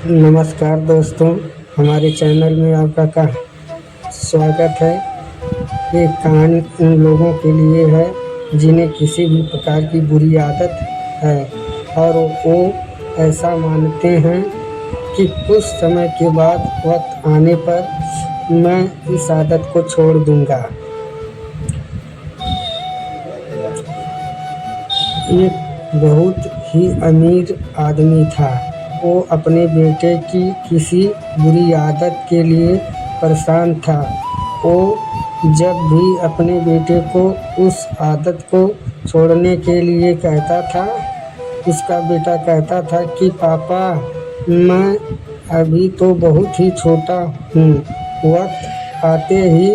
नमस्कार दोस्तों, हमारे चैनल में आपका स्वागत है। ये कहानी उन लोगों के लिए है जिन्हें किसी भी प्रकार की बुरी आदत है और वो ऐसा मानते हैं कि कुछ समय के बाद वक्त आने पर मैं इस आदत को छोड़ दूंगा। एक बहुत ही अमीर आदमी था। वो अपने बेटे की किसी बुरी आदत के लिए परेशान था। वो जब भी अपने बेटे को उस आदत को छोड़ने के लिए कहता था, उसका बेटा कहता था कि पापा, मैं अभी तो बहुत ही छोटा हूँ, वक्त आते ही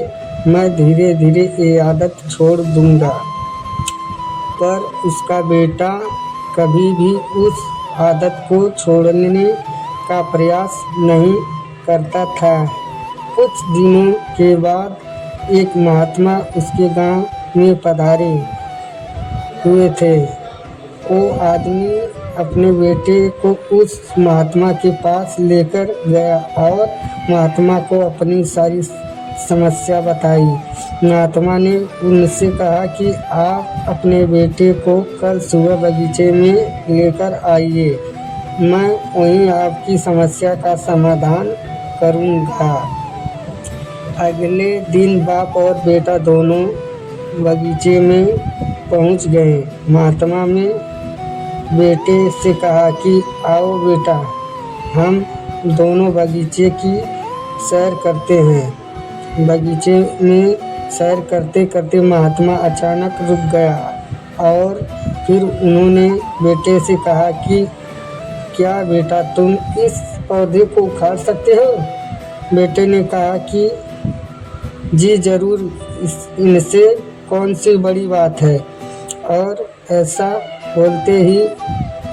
मैं धीरे धीरे ये आदत छोड़ दूँगा। पर उसका बेटा कभी भी उस आदत को छोड़ने का प्रयास नहीं करता था। कुछ दिनों के बाद एक महात्मा उसके गांव में पधारे हुए थे। वो आदमी अपने बेटे को उस महात्मा के पास लेकर गया और महात्मा को अपनी सारी समस्या बताई। महात्मा ने उनसे कहा कि आप अपने बेटे को कल सुबह बगीचे में लेकर आइए, मैं वहीं आपकी समस्या का समाधान करूंगा। अगले दिन बाप और बेटा दोनों बगीचे में पहुंच गए। महात्मा ने बेटे से कहा कि आओ बेटा, हम दोनों बगीचे की सैर करते हैं। बगीचे में सैर करते करते महात्मा अचानक रुक गया और फिर उन्होंने बेटे से कहा कि क्या बेटा, तुम इस पौधे को उखाड़ सकते हो? बेटे ने कहा कि जी ज़रूर, इनसे कौन सी बड़ी बात है। और ऐसा बोलते ही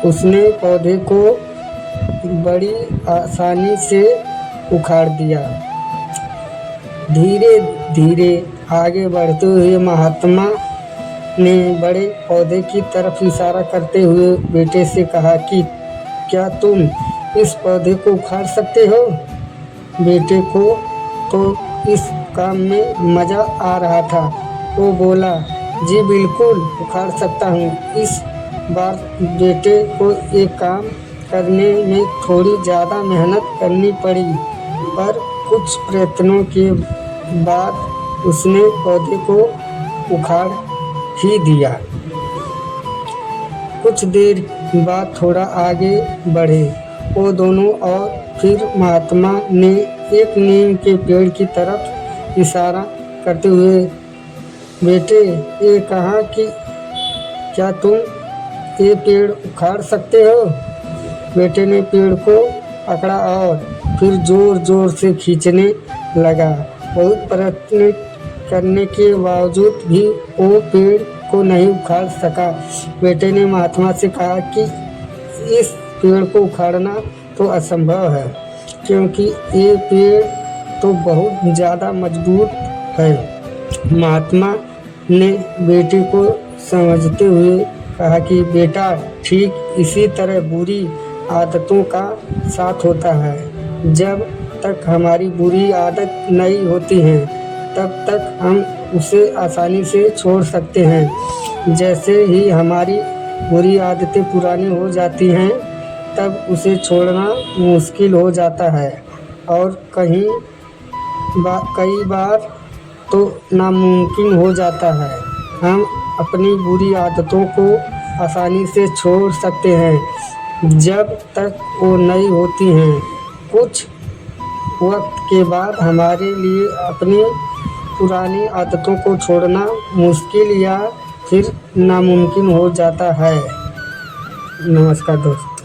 उसने पौधे को बड़ी आसानी से उखाड़ दिया। धीरे धीरे आगे बढ़ते हुए महात्मा ने बड़े पौधे की तरफ इशारा करते हुए बेटे से कहा कि क्या तुम इस पौधे को उखाड़ सकते हो? बेटे को तो इस काम में मज़ा आ रहा था। वो बोला, जी बिल्कुल उखाड़ सकता हूँ। इस बार बेटे को एक काम करने में थोड़ी ज़्यादा मेहनत करनी पड़ी, पर कुछ प्रयत्नों के बाद उसने पौधे को उखाड़ ही दिया। कुछ देर बाद थोड़ा आगे बढ़े वो दोनों और फिर महात्मा ने एक नीम के पेड़ की तरफ इशारा करते हुए बेटे ये कहा कि क्या तुम ये पेड़ उखाड़ सकते हो? बेटे ने पेड़ को पकड़ा और फिर जोर जोर से खींचने लगा। बहुत प्रयत्न करने के बावजूद भी वो पेड़ को नहीं उखाड़ सका। बेटे ने महात्मा से कहा कि इस पेड़ को उखाड़ना तो असंभव है, क्योंकि ये पेड़ तो बहुत ज़्यादा मजबूत है। महात्मा ने बेटे को समझते हुए कहा कि बेटा, ठीक इसी तरह बुरी आदतों का साथ होता है। जब तक हमारी बुरी आदत नहीं होती है, तब तक हम उसे आसानी से छोड़ सकते हैं। जैसे ही हमारी बुरी आदतें पुरानी हो जाती हैं, तब उसे छोड़ना मुश्किल हो जाता है और कई बार तो नामुमकिन हो जाता है। हम अपनी बुरी आदतों को आसानी से छोड़ सकते हैं जब तक वो नहीं होती हैं। कुछ वक्त के बाद हमारे लिए अपनी पुरानी आदतों को छोड़ना मुश्किल या फिर नामुमकिन हो जाता है। नमस्कार दोस्तों।